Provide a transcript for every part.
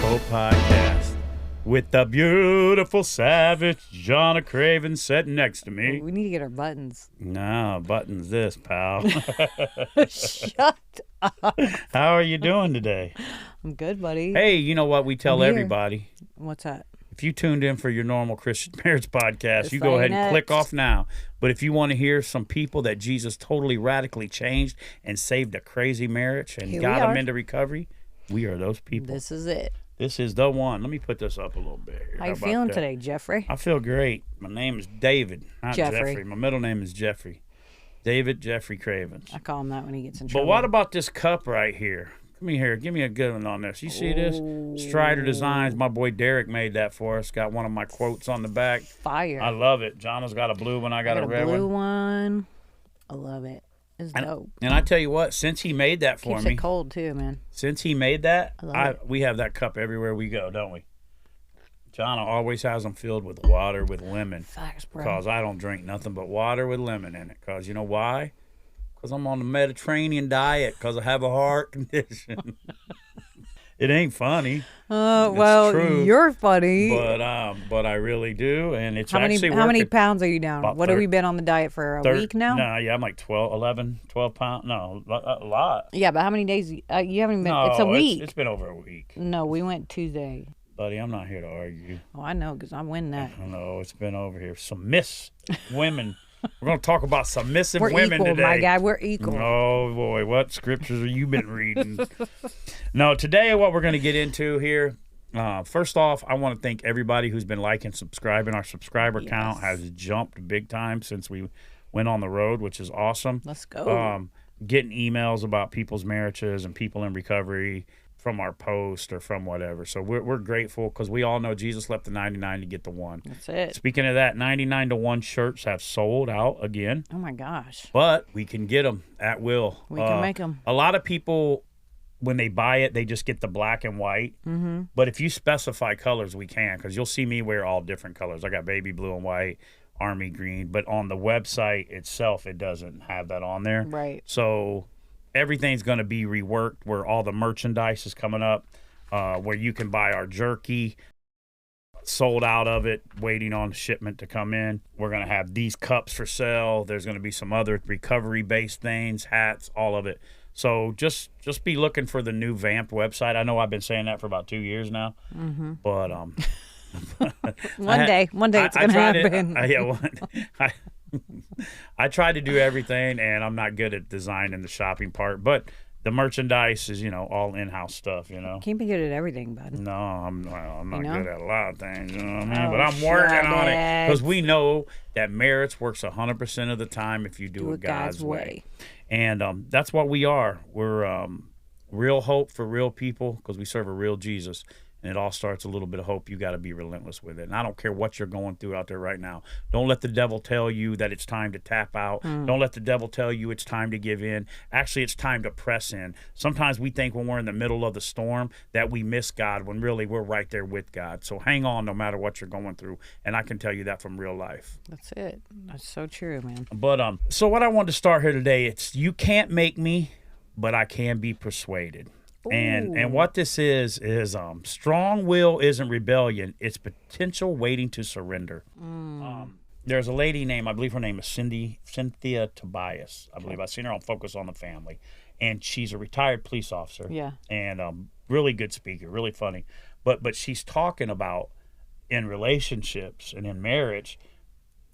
Hope Podcast with the beautiful savage Jonna Craven sitting next to me. We need to get our buttons. No, buttons this, pal. Shut up. How are you doing today? I'm good, buddy. Hey, you know what we tell everybody? What's that? If you tuned in for your normal Christian marriage podcast, This you go ahead and ain't click it. off now. But if you want to hear some people that Jesus totally radically changed and saved a crazy marriage and Here got we them are. into recovery, we are those people. This is it. This is the one. Let me put this up a little bit here. How you about feeling that? today, Jeffrey? I feel great. My name is David, not Jeffrey. Jeffrey. My middle name is Jeffrey. David Jeffrey Cravens. I call him that when he gets in But trouble. what about this cup right here? Come here. Give me a good one on this. You see this? Strider Designs. My boy Derek made that for us. Got one of my quotes on the back. Fire. I love it. Jonna's got a blue one. I got a red blue one. one. I love it. It's dope. And I tell you what, since he made that for Keeps me, it cold too, man. since he made that, I love it. we have that cup everywhere we go, don't we? Jonna always has them filled with water with lemon. Facts, bro. Because I don't drink nothing but water with lemon in it. Because you know why? Because I'm on the Mediterranean diet. Because I have a heart condition. It ain't funny, Well, true. you're funny. but I really do, and it's how many actually how many working. pounds are you down? About What have we been on the diet for? A week now? No, yeah, I'm like 12 pounds. No, a lot. Yeah, but how many days? You haven't been. No, it's a week. It's been over a week. No, we went Tuesday. Buddy, I'm not here to argue. Oh, I know, because I win that. No, it's been over here. Submiss women. We're going to talk about submissive We're women equal, today. my guy. We're equal. Oh, boy. What scriptures have you been reading? No, today what we're going to get into here, first off, I want to thank everybody who's been liking, subscribing. Our subscriber count has jumped big time since we went on the road, which is awesome. Let's go. Getting emails about people's marriages and people in recovery from our post or from whatever. So we're grateful because we all know Jesus left the 99 to get the one. That's it. Speaking of that, 99 to 1 shirts have sold out again. Oh, my gosh. But we can get them at will. We can make them. A lot of people, when they buy it, they just get the black and white. Mm-hmm. But if you specify colors, we can, because you'll see me wear all different colors. I got baby blue and white, army green. But on the website itself, it doesn't have that on there. Right. So everything's going to be reworked, where all the merchandise is coming up, where you can buy our jerky. Sold out of it, waiting on shipment to come in. We're going to have these cups for sale. There's going to be some other recovery-based things, hats, all of it. So just be looking for the new Vamped website. I know I've been saying that for about 2 years now, but One day it's going to happen. I try to do everything, and I'm not good at designing the shopping part, but the merchandise is, all in-house stuff, Can't be good at everything, bud. No, I'm not know? good at a lot of things, you know what I mean? Oh, But I'm working shut on it, it. because we know that marriage works 100% of the time if you do it God's way. And that's what we are. We're real hope for real people, because we serve a real Jesus. And it all starts a little bit of hope. You got to be relentless with it. And I don't care what you're going through out there right now. Don't let the devil tell you that it's time to tap out. Don't let the devil tell you it's time to give in. Actually, it's time to press in. Sometimes we think when we're in the middle of the storm that we miss God, when really we're right there with God. So hang on no matter what you're going through. And I can tell you that from real life. That's it. That's so true, man. But so what I wanted to start here today, it's you can't make me, but I can be persuaded. And what this is strong will isn't rebellion. It's potential waiting to surrender. There's a lady named, I believe her name is Cynthia Tobias. I believe I've seen her on Focus on the Family. And she's a retired police officer. Yeah. And really good speaker, really funny. But she's talking about in relationships and in marriage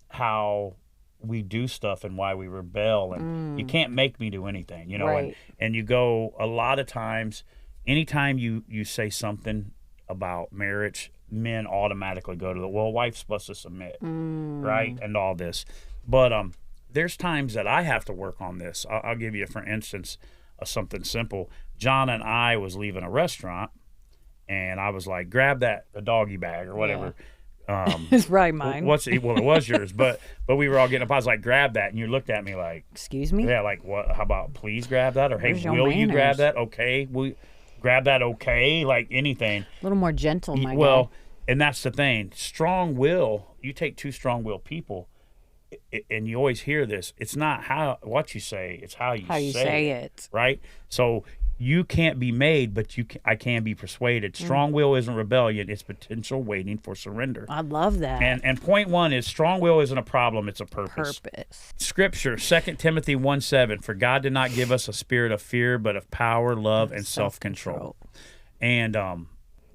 how we do stuff and why we rebel, and you can't make me do anything, Right. and you go a lot of times, anytime you say something about marriage, men automatically go to the, well, wife's supposed to submit, right, and all this. But there's times that I have to work on this. I'll give you, for instance, something simple. John and I was leaving a restaurant, and I was like, grab the doggy bag or whatever. It's probably mine. Well, it was yours, but we were all getting up. I was like, grab that, and you looked at me like, Excuse me? yeah, like what? How about please grab that, or hey, Where's your will you grab manners? that? Okay, will grab that? Okay, like anything. A little more gentle, my Well, guy. and that's the thing. Strong will. You take two strong-willed people, and you always hear this. It's not what you say; it's how you How you say it. right? So you can't be made, but I can be persuaded. Strong will isn't rebellion. It's potential waiting for surrender. I love that. And point one is strong will isn't a problem. It's a purpose. Scripture, 2 Timothy 1:7, for God did not give us a spirit of fear, but of power, love, and self-control. And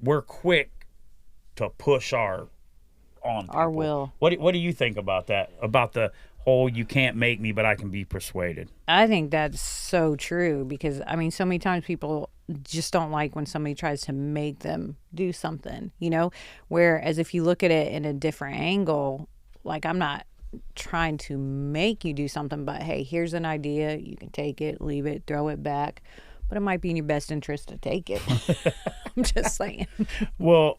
we're quick to push our will. What do you think about that? About the whole you can't make me, but I can be persuaded? I think that's so true because, I mean, so many times people just don't like when somebody tries to make them do something, you know? Whereas if you look at it in a different angle, like I'm not trying to make you do something, but hey, here's an idea. You can take it, leave it, throw it back, but it might be in your best interest to take it. I'm just saying. Well,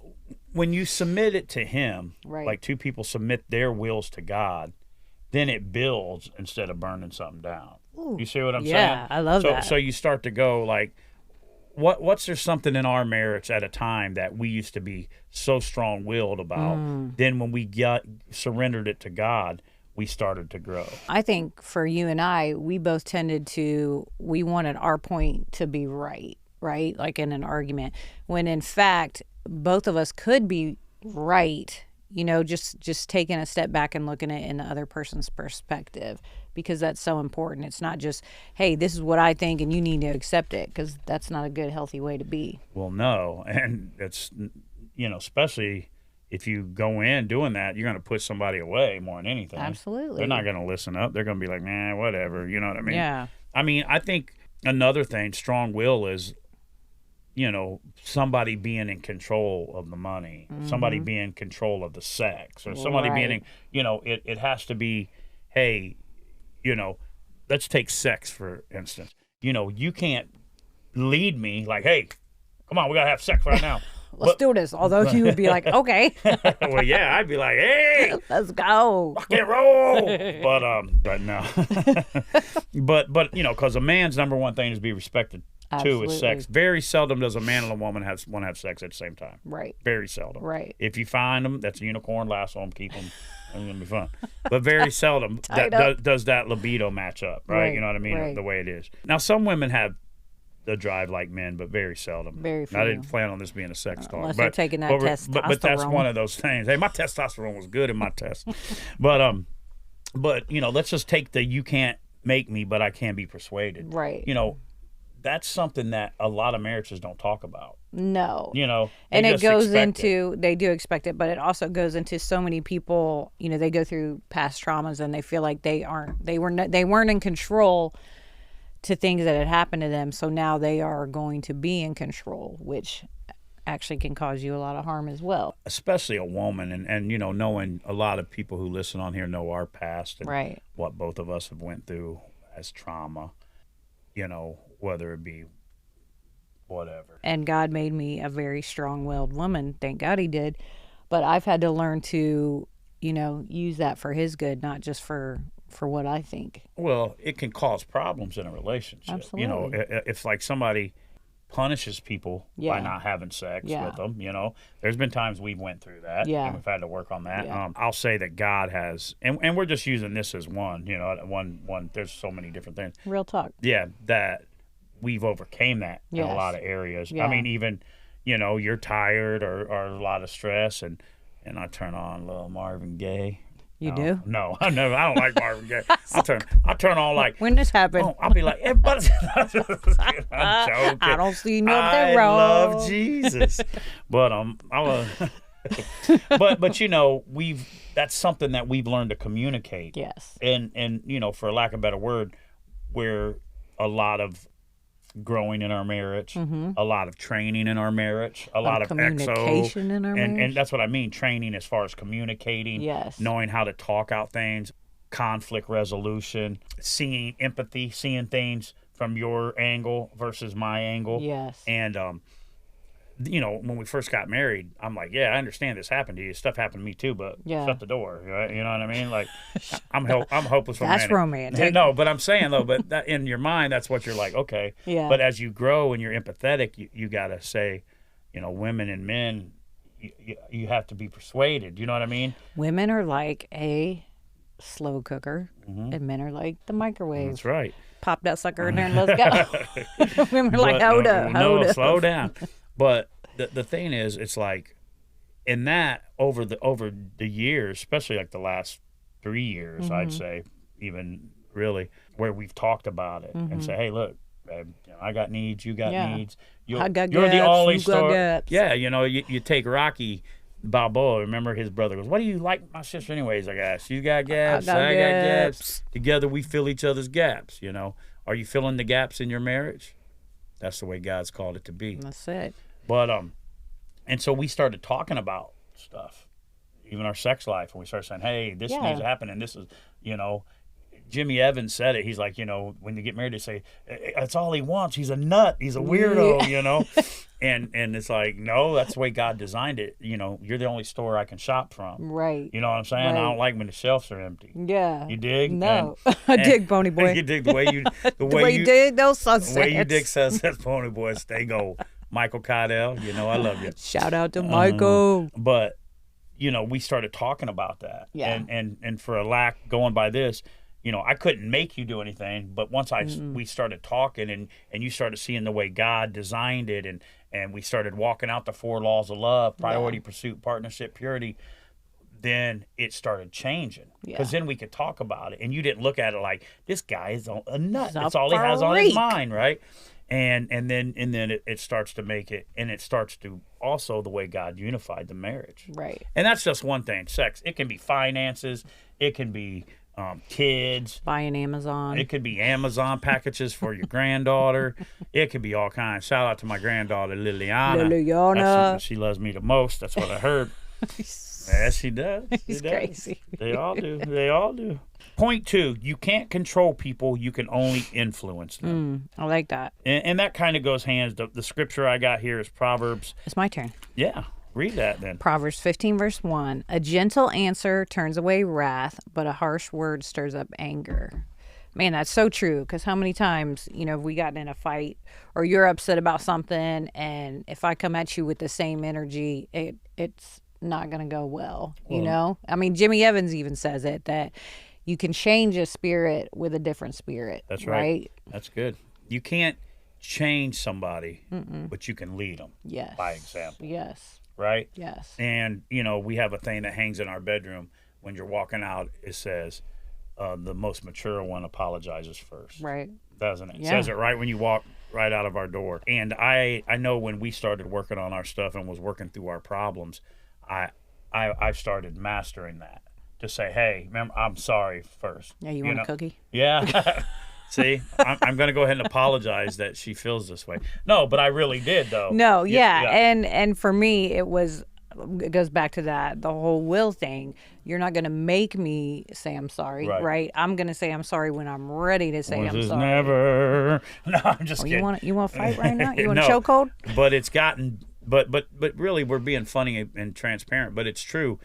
when you submit it to him, right, like two people submit their wills to God, then it builds instead of burning something down. Ooh, you see what I'm saying? Yeah, I love that. So you start to go like, what's there something in our marriage at a time that we used to be so strong-willed about? Then when we surrendered it to God, we started to grow. I think for you and I, we both we wanted our point to be right? Like in an argument, when in fact, both of us could be right, you know, just taking a step back and looking at it in the other person's perspective, because that's so important. It's not just, hey, this is what I think and you need to accept it, because that's not a good, healthy way to be. Well, no. And it's, you know, especially if you go in doing that, you're going to push somebody away more than anything. Absolutely. They're not going to listen up. They're going to be like, nah, whatever. You know what I mean? Yeah. I mean, I think another thing, strong will is, you know, somebody being in control of the money, somebody being in control of the sex, or somebody being in, you know, it has to be, hey, you know, let's take sex, for instance. You know, you can't lead me like, hey, come on, we got to have sex right now. Let's do this. Although you would be like, okay. Well, yeah, I'd be like, hey, let's go. Rock and roll. But no. but you know, because a man's number one thing is be respected. Absolutely. Two is sex. Very seldom does a man and a woman want to have sex at the same time. Right. Very seldom. Right. If you find them, that's a unicorn, lasso them, keep them. It's going to be fun. But very seldom does that libido match up, right? You know what I mean? Right. The way it is. Now, some women have the drive like men, but very seldom. Very few. I didn't plan on this being a sex talk. Unless they're taking that testosterone. But that's one of those things. Hey, my testosterone was good in my test. But you know, let's just take the you can't make me, but I can be persuaded. Right. You know, that's something that a lot of marriages don't talk about. No. You know, and it goes into, they do expect it, but it also goes into so many people, you know, they go through past traumas and they feel like they weren't in control to things that had happened to them. So now they are going to be in control, which actually can cause you a lot of harm as well. Especially a woman. And you know, knowing a lot of people who listen on here know our past and what both of us have went through as trauma, you know, whether it be whatever. And God made me a very strong-willed woman. Thank God he did. But I've had to learn to, you know, use that for his good, not just for what I think. Well, it can cause problems in a relationship. Absolutely. You know, if like somebody punishes people by not having sex with them, you know, there's been times we've went through that and we've had to work on that. I'll say that God has, and we're just using this as one, you know, one, there's so many different things. Real talk. Yeah, that we've overcame that in a lot of areas. I mean, even, you know, you're tired or a lot of stress and I turn on a little Marvin Gaye. You do? No, I don't like Marvin Gaye. I'll turn on like, when this happened, I'll be like, everybody's I'm joking. I don't see nothing wrong. I love Jesus. But but you know, that's something that we've learned to communicate. Yes. And you know, for lack of a better word, where a lot of growing in our marriage, a lot of training in our marriage, a lot of communication in our marriage. And that's what I mean, training as far as communicating, knowing how to talk out things, conflict resolution, seeing empathy, seeing things from your angle versus my angle. Yes. And you know, when we first got married, I'm like, yeah, I understand this happened to you. Stuff happened to me too, but shut the door. Right? You know what I mean? Like, I'm hopeless romantic. That's romantic. No, but I'm saying though, but that, in your mind, that's what you're like. Okay. Yeah. But as you grow and you're empathetic, you got to say, you know, women and men, you have to be persuaded. You know what I mean? Women are like a slow cooker, and men are like the microwave. That's right. pop that sucker in there and let's go. We were like, hold up. Slow down. But the thing is, it's like, in that, over the years, especially like the last 3 years, I'd say, even really, where we've talked about it and say, hey, look, babe, I got needs, you got needs. I got you're gaps, the only you story. got gaps. Yeah, you take Rocky Balboa. Remember, his brother goes, "What do you like my sister anyways?" I guess you got gaps, I got gaps. Together we fill each other's gaps. Are you filling the gaps in your marriage? That's the way God's called it to be. That's it. But and so we started talking about stuff, even our sex life, and we started saying, "Hey, this needs to happen," and this is, Jimmy Evans said it. He's like, when you get married, they say, that's all he wants. He's a nut. He's a weirdo, And it's like, no, that's the way God designed it. You're the only store I can shop from. Right. You know what I'm saying? Right. I don't like when the shelves are empty. Yeah. You dig? No. I dig, Pony Boy. You dig the way you dig those sunsets. The way you dig sunsets, Pony Boy. Stay gold. Michael Cardell, I love you. Shout out to Michael. But, we started talking about that. Yeah. And for a lack going by this, I couldn't make you do anything, but once we started talking and you started seeing the way God designed it, and we started walking out the 4 laws of love: priority, pursuit, partnership, purity, then it started changing. Because then we could talk about it, and you didn't look at it like, this guy is a nut. That's all he has on his mind, right? And then it starts to make it, and it starts to also the way God unified the marriage. Right. And that's just one thing, sex. It can be finances. It can be kids. Buying Amazon. It could be Amazon packages for your granddaughter. It could be all kinds. Shout out to my granddaughter, Liliana. She loves me the most. That's what I heard. Yes, she does. She's crazy. They all do. Point 2, you can't control people. You can only influence them. I like that. And that kind of goes hands. The scripture I got here is Proverbs. It's my turn. Yeah. Read that then. Proverbs 15, verse 1. A gentle answer turns away wrath, but a harsh word stirs up anger. Man, that's so true. Because how many times, if we gotten in a fight or you're upset about something, and if I come at you with the same energy, it's not going to go well, I mean, Jimmy Evans even says it, that you can change a spirit with a different spirit. That's right. That's good. You can't change somebody, but you can lead them. Yes. By example. Yes. Right? Yes. And, we have a thing that hangs in our bedroom. When you're walking out, it says, the most mature one apologizes first. Right. Doesn't it? Yeah. It says it right when you walk right out of our door. And I know when we started working on our stuff and was working through our problems, I started mastering that. To say, hey, remember, I'm sorry first. Yeah, you want a cookie? Yeah. See, I'm going to go ahead and apologize that she feels this way. No, but I really did, though. No, yeah. And for me, it goes back to that, the whole will thing. You're not going to make me say I'm sorry, right? I'm going to say I'm sorry when I'm ready to say I'm sorry. Never. No, I'm just kidding. You want to fight right now? You want a chokehold? But it's gotten, but really, we're being funny and transparent. But it's true.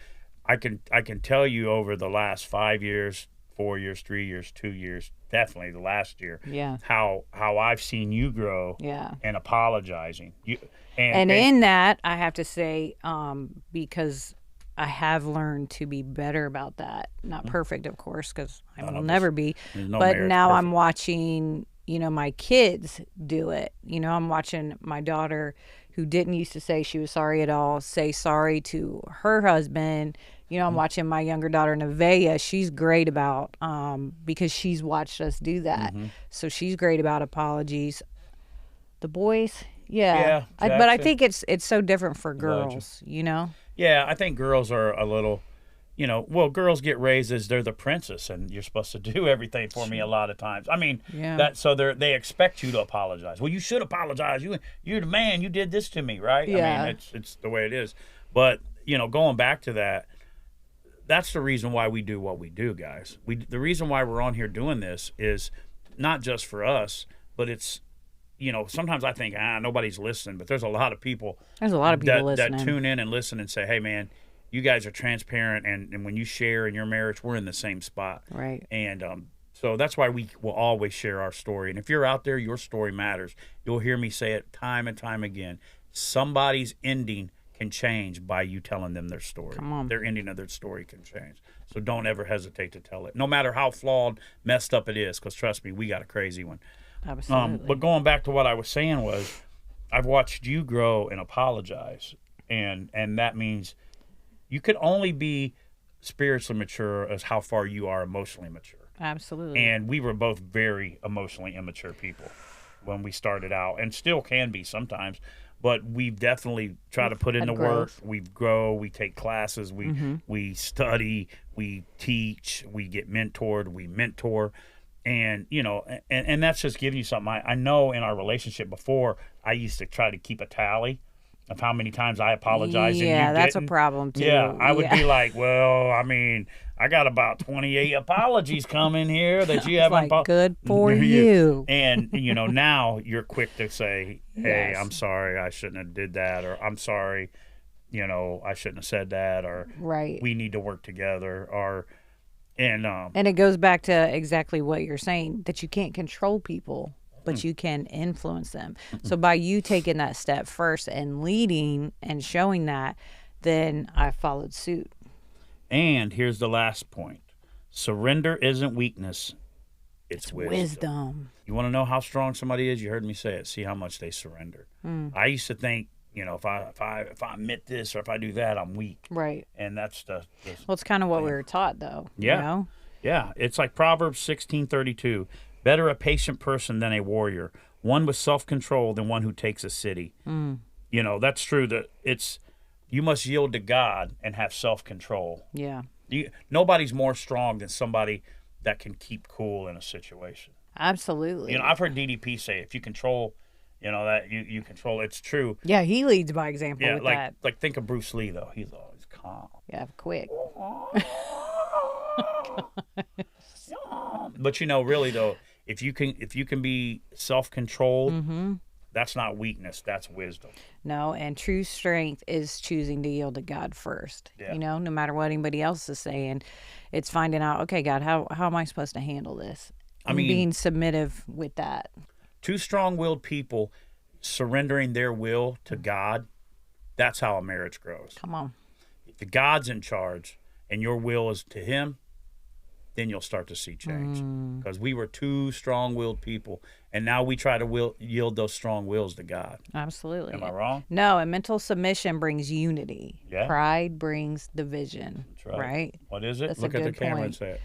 I can tell you over the last 5 years, 4 years, 3 years, 2 years, definitely the last year, how I've seen you grow, and apologizing. And in that, I have to say, because I have learned to be better about that. Not perfect, of course, because I will never be. But now I'm watching, my kids do it. I'm watching my daughter, who didn't used to say she was sorry at all, say sorry to her husband. I'm watching my younger daughter, Nevaeh. She's great about, because she's watched us do that. So she's great about apologies. The boys, but I think it's so different for girls, Yeah, I think girls are a little, girls get raised as they're the princess, and you're supposed to do everything for me a lot of times. I mean, so they expect you to apologize. Well, you should apologize. You're the man. You did this to me, right? Yeah. I mean, it's the way it is. But, going back to that, that's the reason why we do what we do, guys. The reason why we're on here doing this is not just for us, but it's, sometimes I think, nobody's listening, but there's a lot of people. There's a lot of people listening. That tune in and listen and say, hey, man, you guys are transparent, and when you share in your marriage, we're in the same spot. Right. And so that's why we will always share our story. And if you're out there, your story matters. You'll hear me say it time and time again. Somebody's ending can change by you telling them their story. Come on. Their ending of their story can change. So don't ever hesitate to tell it, no matter how flawed, messed up it is, because trust me, we got a crazy one. Absolutely. But going back to what I was saying was, I've watched you grow and apologize, and that means you could only be spiritually mature as how far you are emotionally mature. Absolutely. And we were both very emotionally immature people when we started out, and still can be sometimes. But we've definitely tried to put in the work. We grow. We take classes. We study. We teach. We get mentored. We mentor. And, you know, and that's just giving you something. I know in our relationship before, I used to try to keep a tally of how many times I apologized. Yeah, and you that's didn't. a problem, too. Yeah, I would be like, well, I mean, I got about 28 apologies coming here that you haven't. Like, good for you. And, you know, now you're quick to say, hey, Yes. I'm sorry, I shouldn't have did that, or I'm sorry, you know, I shouldn't have said that, or Right. we need to work together, or, and it goes back to exactly what you're saying, that you can't control people, but you can influence them. So by you taking that step first and leading and showing that, then I followed suit. And here's the last point. Surrender isn't weakness. It's wisdom. You want to know how strong somebody is? You heard me say it. See how much they surrender. I used to think, you know, if I admit this or if I do that, I'm weak. Right. And that's the Well, it's kind of what we were taught, though. Yeah. You know? Yeah. It's like Proverbs 16:32. Better a patient person than a warrior, one with self-control than one who takes a city. You know, that's true. That you must yield to God and have self-control. Yeah. Nobody's more strong than somebody that can keep cool in a situation. Absolutely. You know, I've heard DDP say, if you control, you know, that you control. It's true. Yeah, he leads by example with that. Like think of Bruce Lee though. He's always calm. Yeah, quick. But you know, really though, if you can be self-controlled, that's not weakness. That's wisdom. No, and true strength is choosing to yield to God first. Yeah. You know, no matter what anybody else is saying, it's finding out, okay, God, how am I supposed to handle this? And being submissive with that. Two strong-willed people surrendering their will to God, that's how a marriage grows. Come on. If the God's in charge and your will is to him, then you'll start to see change. Because we were two strong-willed people, and now we try to yield those strong wills to God. Absolutely. Am I wrong? No, and mental submission brings unity. Yeah. Pride brings division. That's right. What is it? That's Look a at the good camera point. and say it.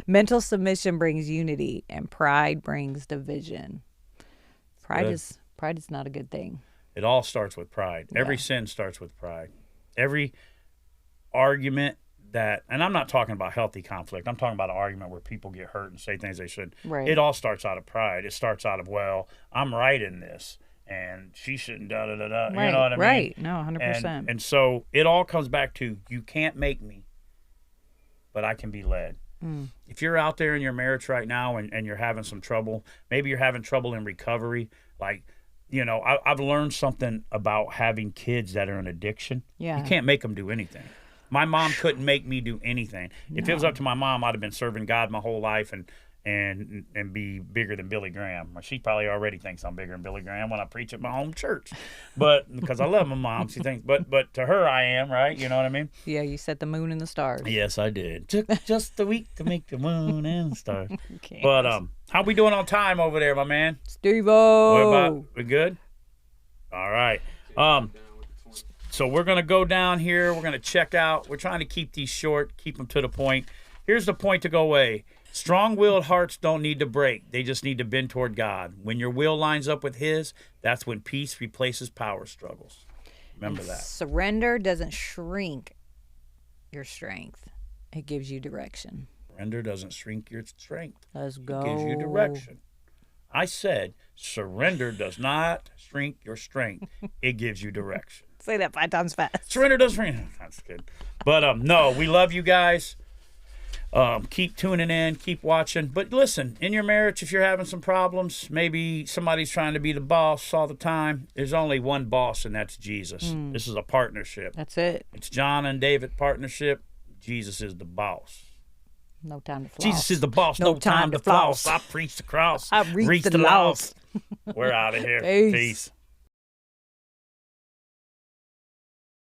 Mental submission brings unity, and pride brings division. Pride Good. is not a good thing. It all starts with pride. Every sin starts with pride. Every argument and I'm not talking about healthy conflict. I'm talking about an argument where people get hurt and say things they shouldn't. Right. It all starts out of pride. It starts out of, well, I'm right in this, and she shouldn't da-da-da-da. Right, You know what I mean? right. No, 100%. And so it all comes back to, you can't make me, but I can be led. If you're out there in your marriage right now and you're having some trouble, maybe you're having trouble in recovery, like, you know, I've learned something about having kids that are in addiction. Yeah. You can't make them do anything. My mom couldn't make me do anything. If it was up to my mom, I'd have been serving God my whole life and be bigger than Billy Graham. She probably already thinks I'm bigger than Billy Graham when I preach at my home church. But because I love my mom, she thinks. But to her, I am, right? You know what I mean? Yeah, you set the moon and the stars. Yes, I did. Took just a week to make the moon and the stars. Okay. But how we doing on time over there, my man? Steve-O! We good? All right. So we're going to go down here. We're going to check out. We're trying to keep these short, keep them to the point. Here's the point to go away. Strong-willed hearts don't need to break. They just need to bend toward God. When your will lines up with his, that's when peace replaces power struggles. Remember that. Surrender doesn't shrink your strength. It gives you direction. Surrender doesn't shrink your strength. Let's go. It gives you direction. I said surrender does not shrink your strength. It gives you direction. Say that 5 times fast. Surrender doesn't shrink. That's good. But no, we love you guys. Keep tuning in, keep watching. But listen, in your marriage, if you're having some problems, maybe somebody's trying to be the boss all the time, there's only one boss, and that's Jesus. This is a partnership. That's it. It's John and David partnership. Jesus is the boss. No time to floss. Jesus is the boss. No time to floss. I preach the cross. I reach the lost. We're out of here. Peace. Peace.